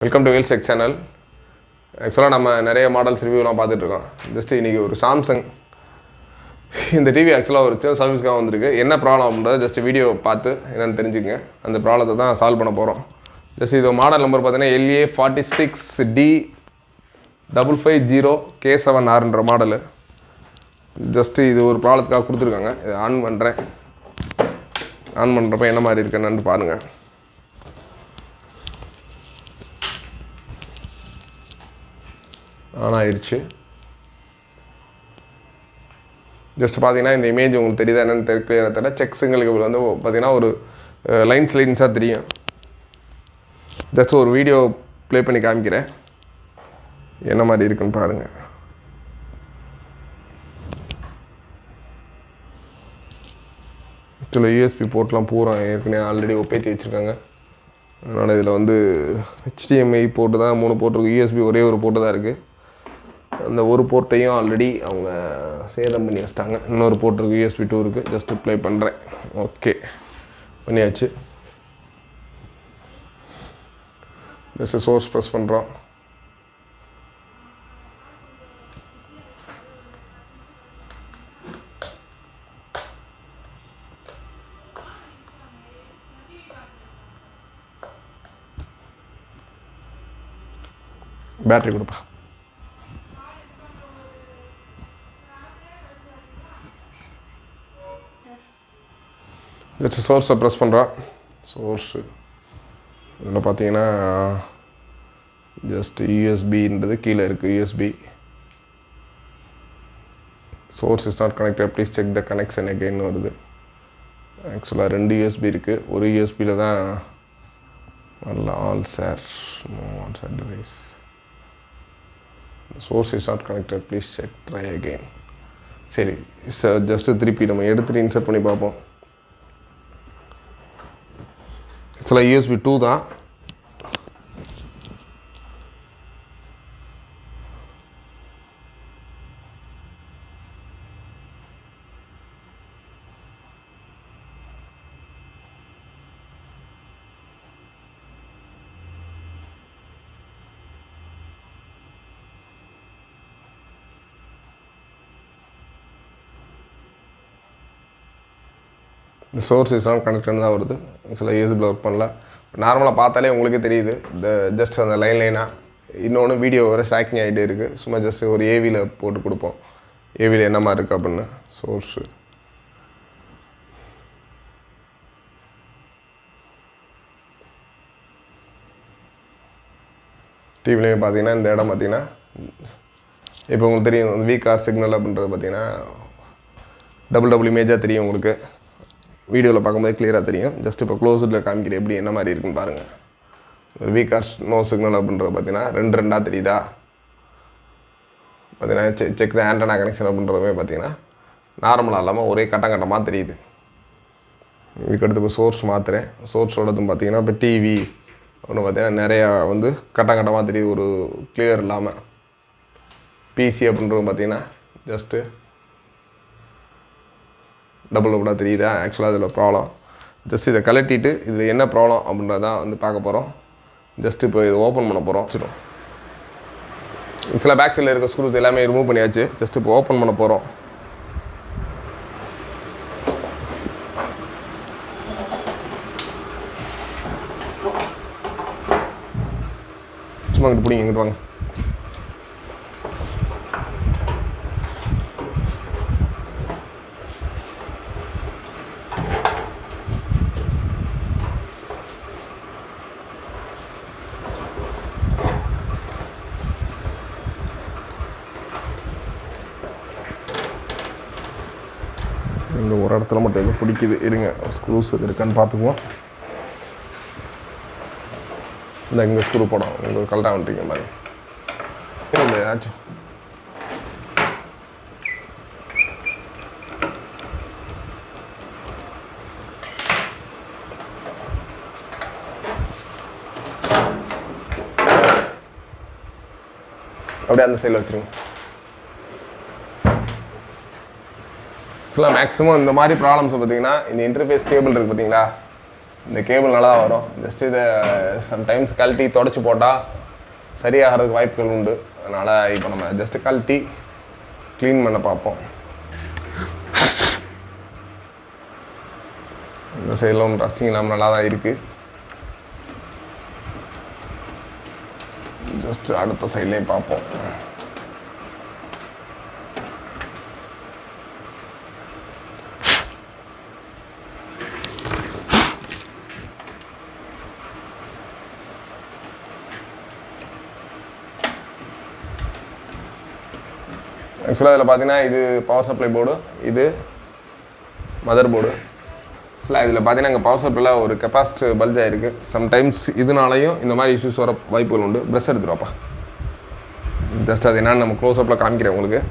Welcome to Vels tech channel. ஆக்சுவலாக நம்ம நிறைய மாடல்ஸ் ரிவ்யூலாம் பார்த்துட்ருக்கோம். ஜஸ்ட் இன்றைக்கி ஒரு சாம்சங் இந்த டிவி ஆக்சுவலாக ஒரு சின்ன சர்வீஸ்க்காக வந்திருக்கு. என்ன ப்ராப்ளம் அப்படின்றத ஜஸ்ட் வீடியோ பார்த்து என்னென்னு தெரிஞ்சுக்கங்க. அந்த ப்ராப்ளத்தை தான் சால்வ் பண்ண போகிறோம். ஜஸ்ட் இது மாடல் நம்பர் பார்த்தீங்கன்னா LA46D550K7Rன்ற மாடலு. ஜஸ்ட்டு இது ஒரு ப்ராப்ளத்துக்காக கொடுத்துருக்காங்க. இதை ஆன் பண்ணுறேன். ஆன் பண்ணுறப்ப என்ன மாதிரி இருக்குன்னு பாருங்கள். ஆன் ஆயிடுச்சு. ஜஸ்ட் பார்த்தீங்கன்னா இந்த இமேஜ் உங்களுக்கு தெரியுதா என்னென்னு கிளியராக தெரியல. செக்ஸுங்களுக்கு வந்து பார்த்தீங்கன்னா ஒரு லைன்ஸாக தெரியும். ஜஸ்ட் ஒரு வீடியோ ப்ளே பண்ணி காமிக்கிறேன், என்ன மாதிரி இருக்குன்னு பாருங்கள். ஆக்சுவலாக யூஎஸ்பி போர்ட்லாம் பூரா ஏற்கனவே ஆல்ரெடி ஒப்பேற்றி வச்சுருக்காங்க. அதனால் இதில் வந்து HDMI போர்ட்டு தான் 3 போர்ட் இருக்குது. யூஎஸ்பி ஒரே ஒரு போர்ட்டு தான் இருக்குது. அந்த ஒரு போர்ட்டையும் ஆல்ரெடி அவங்க சேதம் பண்ணி வச்சிட்டாங்க. இன்னொரு போர்ட் இருக்குது, USB 2 இருக்குது. ஜஸ்ட்டு ப்ளே பண்ணுறேன். ஓகே, பண்ணியாச்சு. ஜஸ்ட்டு சோர்ஸ் ப்ரெஸ் பண்ணுறோம். பேட்டரி கொடுப்பா. ஜஸ்ட் சோர்ஸை ப்ரெஸ் பண்ணுறோம். சோர்ஸு இதில் பார்த்தீங்கன்னா ஜஸ்ட் யூஎஸ்பின்றது கீழே இருக்குது. USB source is not connected, please check the connection again வருது. ஆக்சுவலாக 2 யூஎஸ்பி இருக்குது. ஒரு யூஎஸ்பியில் தான் வரல. All sir device source is not connected, please check try again. சரி சார், ஜஸ்ட்டு திருப்பி நம்ம எடுத்துகிட்டு இன்சர்ட் பண்ணி பார்ப்போம். ஆக்சுவலாக USB 2 தான். இந்த சோர்ஸ் இஸ் நாட் கனெக்டட் தான் வருது. ஆக்சுவலாக யூஎஸ்பியில் ஒர்க் பண்ணல. நார்மலாக பார்த்தாலே உங்களுக்கே தெரியுது. இந்த ஜஸ்ட் அந்த லைனாக இன்னொன்று வீடியோ வர ஸ்டாக்கிங் ஆகிட்டே இருக்குது. சும்மா ஜஸ்ட் ஒரு ஏவியில் போட்டு கொடுப்போம், ஏவியில் என்ன மாதிரி இருக்குது அப்படின்னு. சோர்ஸு டிவிலையும் பார்த்தீங்கன்னா இந்த இடம் பார்த்தீங்கன்னா இப்போ உங்களுக்கு தெரியும். VCR சிக்னல் அப்படின்றது பார்த்தீங்கன்னா டபுள் இமேஜாக தெரியும் உங்களுக்கு. வீடியோவில் பார்க்கும்போது கிளியராக தெரியும். ஜஸ்ட் இப்போ க்ளோஸில் காமிக்கிறேன் எப்படி என்ன மாதிரி இருக்குன்னு பாருங்கள். ஒரு VCR நோ சிக்னல் அப்படின்றது பார்த்தீங்கன்னா 2 தெரியுதா. பார்த்தீங்கன்னா செக் த ஆண்டனா கனெக்ஷன் அப்படின்றதுமே பார்த்தீங்கன்னா நார்மலாக இல்லாமல் ஒரே கட்டமாக தெரியுது. இதுக்கடுத்து இப்போ சோர்ஸ் மாற்றுறேன். சோர்ஸோடதும் பார்த்தீங்கன்னா இப்போ டிவி ஒன்று பார்த்தீங்கன்னா நிறையா வந்து கட்டமாக தெரியுது, ஒரு கிளியர் இல்லாமல். பிசி அப்படின்றது பார்த்தீங்கன்னா ஜஸ்ட்டு டபுளாக தெரியுதா. ஆக்சுவலாக இதில் ப்ராப்ளம். ஜஸ்ட் இதை கலட்டிட்டு இதில் என்ன ப்ராப்ளம் அப்படின்றதான் வந்து பார்க்க போகிறோம். ஜஸ்ட் இப்போ இதை ஓப்பன் பண்ண போகிறோம். வச்சுடும். ஆக்சுவலாக பேக் சைடில் இருக்க ஸ்க்ரூஸ் எல்லாமே ரிமூவ் பண்ணியாச்சு. ஜஸ்ட் இப்போ ஓப்பன் பண்ண போகிறோம். சும்மா இங்கிட்டு பிடிங்க, இங்கிட்டு வாங்க. இங்கே ஒரு இடத்துல மட்டும் எதுவும் பிடிக்குது. இருங்க, ஸ்க்ரூஸ் எது இருக்கான்னு பார்த்துக்குவோம். இந்த இங்கே ஸ்க்ரூ போடும். உங்களுக்கு கரெக்டாக வந்துட்டீங்க மாதிரி இல்லை ஏதாச்சும். அப்படியே அந்த சைடில் வச்சுருங்க. ஆக்சுவலாக மேக்ஸிமம் இந்த மாதிரி ப்ராப்ளம்ஸ் பார்த்தீங்கன்னா இந்த இன்டர்ஃபேஸ் கேபிள் இருக்குது பார்த்தீங்களா, இந்த கேபிள் நல்லா தான் வரும். ஜஸ்ட் இதை சம்டைம்ஸ் கழட்டி தொடச்சி போட்டால் சரியாகிறதுக்கு வாய்ப்புகள் உண்டு. அதனால் இப்போ நம்ம ஜஸ்ட்டு கழட்டி க்ளீன் பண்ண பார்ப்போம். இந்த சைடில் ஒன்று ரஸ்டிங் இல்லாமல் நல்லா தான் இருக்குது. ஜஸ்ட் அடுத்த சைட்லேயும் பார்ப்போம். ஆக்சுவலாக இதில் பார்த்தீங்கன்னா இது பவர் சப்ளை போர்டு, இது மதர் போர்டு. ஆக்சுவலாக இதில் பார்த்தீங்கன்னா இங்கே பவர் சப்ளையில் ஒரு கெப்பாசிட்டர் பல்ஜ் ஆகிருக்கு. சம்டைம்ஸ் இதனாலையும் இந்த மாதிரி இஷ்யூஸ் வர வாய்ப்புகள் உண்டு. ப்ரெஷ் எடுத்துருவாப்பா. ஜஸ்ட் அது என்னென்னு நம்ம க்ளோஸ்அப்பில் காமிக்கிறேன் உங்களுக்கு.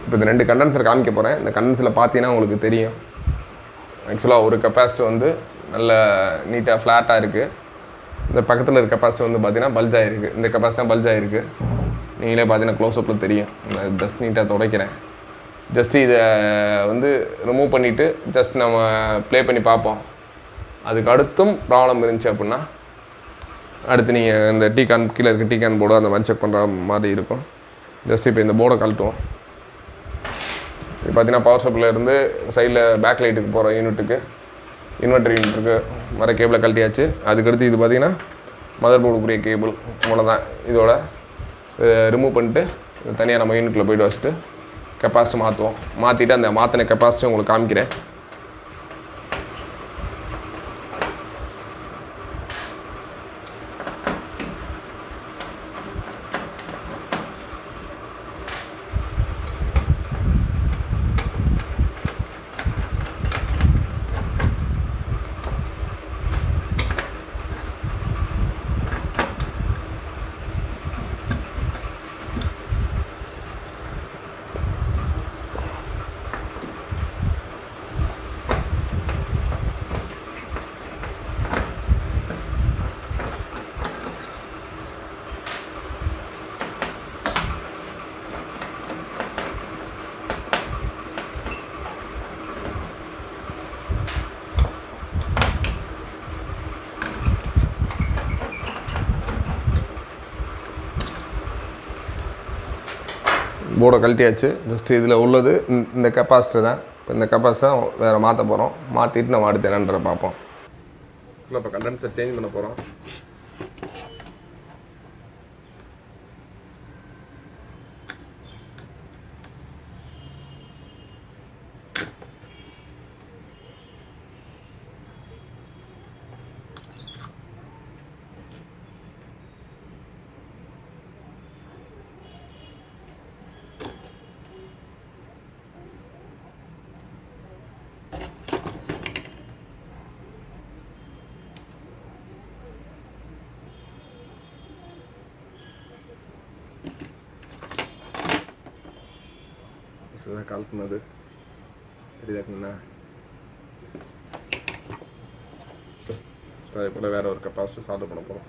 இப்போ இந்த 2 கண்டென்சர் காமிக்க போகிறேன். இந்த கண்டென்சரில் பார்த்தீங்கன்னா உங்களுக்கு தெரியும். ஆக்சுவலாக ஒரு கெப்பாசிட்டர் வந்து நல்ல நீட்டாக ஃப்ளாட்டாக இருக்குது. இந்த பக்கத்தில் இருக்க கெப்பாசிட்டர் வந்து பார்த்தீங்கன்னா பல்ஜ் ஆகிருக்கு. இந்த கெப்பாசிட்டர் பல்ஜ் ஆகிருக்கு. நீங்களே பார்த்தீங்கன்னா க்ளோஸ்அப்பில் தெரியும். நான் ஜஸ்ட் நீட்டாக துடைக்கிறேன். ஜஸ்ட்டு இதை வந்து ரிமூவ் பண்ணிவிட்டு ஜஸ்ட் நம்ம ப்ளே பண்ணி பார்ப்போம். அதுக்கு அடுத்தும் ப்ராப்ளம் இருந்துச்சு அப்படின்னா அடுத்து நீங்கள் இந்த டீகான் கீழே இருக்க டீகான் போர்டு அந்த மாதிரி செக் பண்ணுற மாதிரி இருக்கும். ஜஸ்ட் இப்போ இந்த போர்டை கழட்டுவோம். இது பார்த்தீங்கன்னா பவர் சப்ளைலேருந்து சைடில் பேக் லைட்டுக்கு போகிற யூனிட்டுக்கு இன்வெர்டர் யூனிட்டுக்கு வர கேபிளை கழட்டியாச்சு. அதுக்கடுத்து இது பார்த்திங்கன்னா மதர் போர்டுக்குரிய கேபிள் அவ்வளோதான். இதோட ரிமூவ் பண்ணிட்டு தனியாக நம்ம யூனிட்டில் போய்ட்டு வச்சுட்டு கெப்பாசிட்டி மாற்றுவோம். மாற்றிட்டு அந்த மாற்றின கெப்பாசிட்டி உங்களுக்கு காமிக்கிறேன். போர்டை கழட்டியாச்சு. ஜஸ்ட்டு இதில் உள்ளது இந்த கெப்பாசிட்டர் தான். இப்போ இந்த கெப்பாசிட்டர் வேறு மாற்ற போகிறோம். மாற்றிட்டு நம்ம அடுத்து என்னன்றதை பார்ப்போம். ஸோ இப்போ கண்டென்சர் சேஞ்ச் பண்ண போகிறோம். இதுதான் கால் பண்ணது தெரியுதாக்குண்ணா. அதே போல் வேறு ஒரு கெப்பாசிட்டி சால்வ் பண்ண போகிறோம்.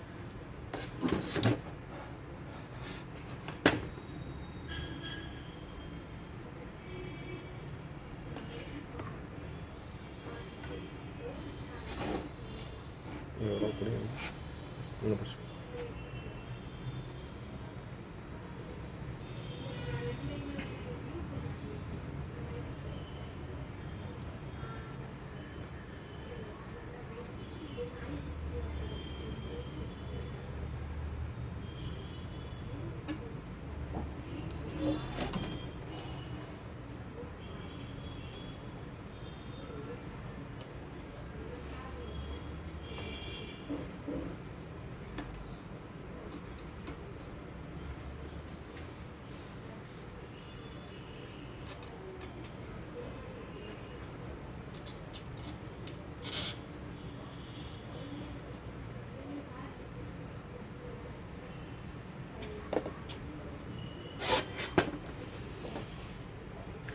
ஒன்றும் பிரச்சனை.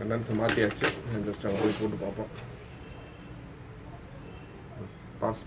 கண்டென்ஸை மாற்றியாச்சு. ஜஸ்ட் அங்கே போய் போட்டு பார்ப்போம். பாஸ்